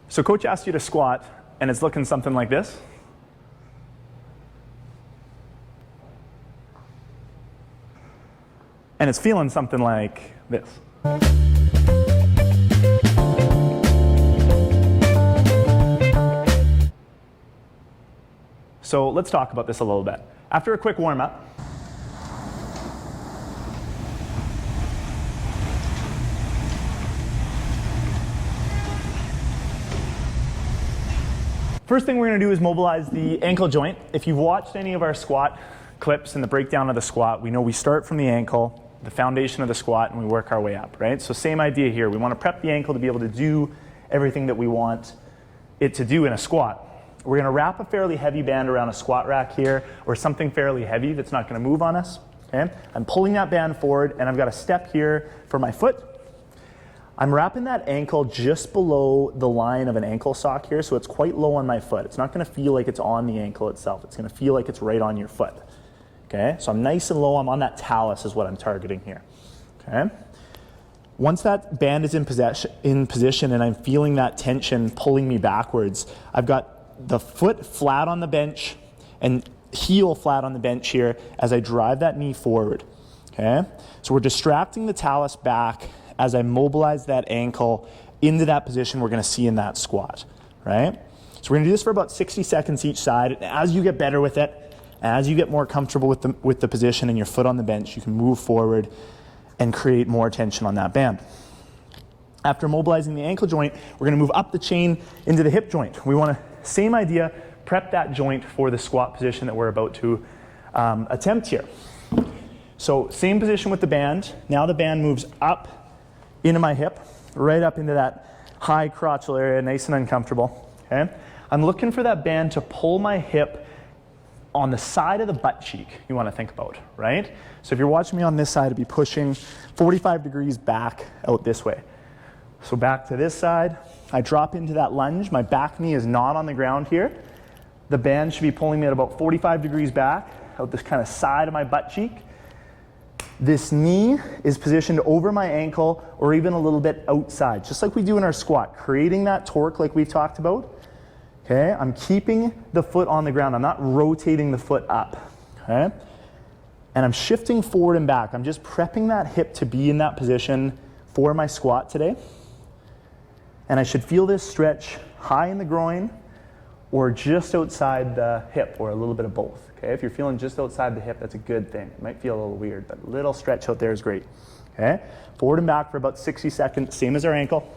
So coach asked you to squat, and it's looking something like this. And it's feeling something like this. So let's talk about this a little bit. After a quick warm-up, first thing we're going to do is mobilize the ankle joint. If you've watched any of our squat clips and the breakdown of the squat, we know we start from the ankle, the foundation of the squat, and we work our way up, right? So same idea here. We want to prep the ankle to be able to do everything that we want it to do in a squat. We're going to wrap a fairly heavy band around a squat rack here, or something fairly heavy that's not going to move on us. Okay? I'm pulling that band forward, and I've got a step here for my foot. I'm wrapping that ankle just below the line of an ankle sock here, so it's quite low on my foot. It's not going to feel like it's on the ankle itself. It's going to feel like it's right on your foot. Okay? So I'm nice and low. I'm on that talus is what I'm targeting here. Okay? Once that band is in position and I'm feeling that tension pulling me backwards, I've got the foot flat on the bench and heel flat on the bench here as I drive that knee forward. Okay? So we're distracting the talus back as I mobilize that ankle into that position we're going to see in that squat. Right? So we're going to do this for about 60 seconds each side. And as you get better with it, as you get more comfortable with the position and your foot on the bench, you can move forward and create more tension on that band. After mobilizing the ankle joint, we're going to move up the chain into the hip joint. We want to, same idea, prep that joint for the squat position that we're about to attempt here. So same position with the band. Now the band moves up into my hip, right up into that high crotchal area, nice and uncomfortable. Okay? I'm looking for that band to pull my hip on the side of the butt cheek you want to think about, right? So if you're watching me on this side, it'd be pushing 45 degrees back out this way. So back to this side, I drop into that lunge. My back knee is not on the ground here. The band should be pulling me at about 45 degrees back, out this kind of side of my butt cheek. This knee is positioned over my ankle or even a little bit outside, just like we do in our squat, creating that torque like we've talked about. Okay, I'm keeping the foot on the ground. I'm not rotating the foot up. Okay, and I'm shifting forward and back. I'm just prepping that hip to be in that position for my squat today. And I should feel this stretch high in the groin or just outside the hip, or a little bit of both. Okay, if you're feeling just outside the hip, that's a good thing. It might feel a little weird, but a little stretch out there is great. Okay, forward and back for about 60 seconds, same as our ankle.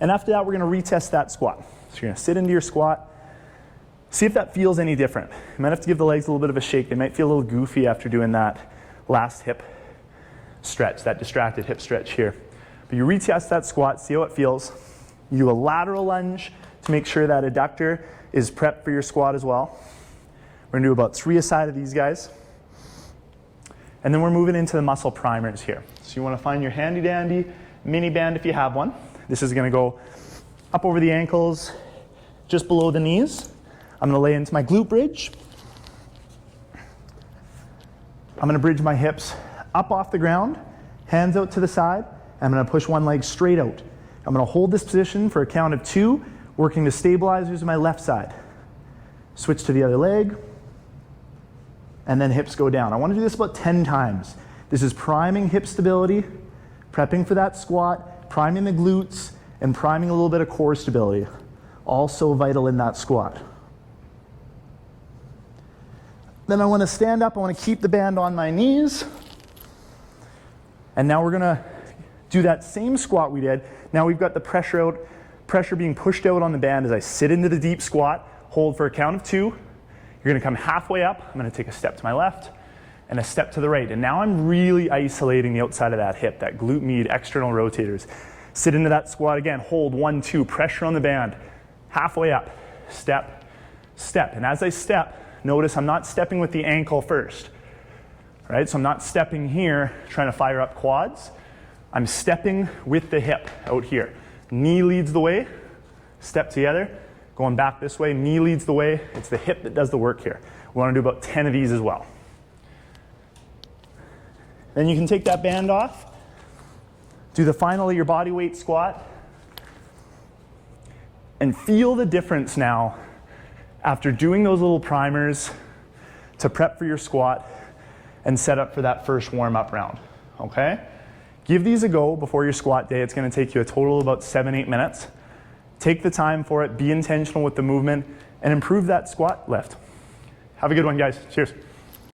And after that, we're going to retest that squat. So you're going to sit into your squat, see if that feels any different. You might have to give the legs a little bit of a shake. They might feel a little goofy after doing that last hip stretch, that distracted hip stretch here. But you retest that squat, see how it feels. You do a lateral lunge to make sure that adductor is prepped for your squat as well. We're going to do about 3 a side of these guys. And then we're moving into the muscle primers here. So you want to find your handy dandy mini band if you have one. This is going to go up over the ankles, just below the knees. I'm going to lay into my glute bridge. I'm going to bridge my hips up off the ground, hands out to the side. I'm going to push one leg straight out. I'm going to hold this position for a count of 2, working the stabilizers on my left side. Switch to the other leg, and then hips go down. I want to do this about 10 times. This is priming hip stability, prepping for that squat, priming the glutes, and priming a little bit of core stability. Also vital in that squat. Then I want to stand up. I want to keep the band on my knees. And now we're going to do that same squat we did. Now we've got the pressure being pushed out on the band as I sit into the deep squat, hold for a count of 2. You're going to come halfway up. I'm going to take a step to my left and a step to the right. And now I'm really isolating the outside of that hip, that glute med, external rotators. Sit into that squat again, hold 1, 2, pressure on the band, halfway up, step, step. And as I step, notice I'm not stepping with the ankle first, right? So I'm not stepping here, trying to fire up quads. I'm stepping with the hip out here. Knee leads the way, step together, going back this way, knee leads the way. It's the hip that does the work here. We want to do about 10 of these as well. Then you can take that band off. Do the final of your body weight squat. And feel the difference now after doing those little primers to prep for your squat and set up for that first warm-up round, okay? Give these a go before your squat day. It's gonna take you a total of about 7-8 minutes. Take the time for it, be intentional with the movement, and improve that squat lift. Have a good one, guys. Cheers.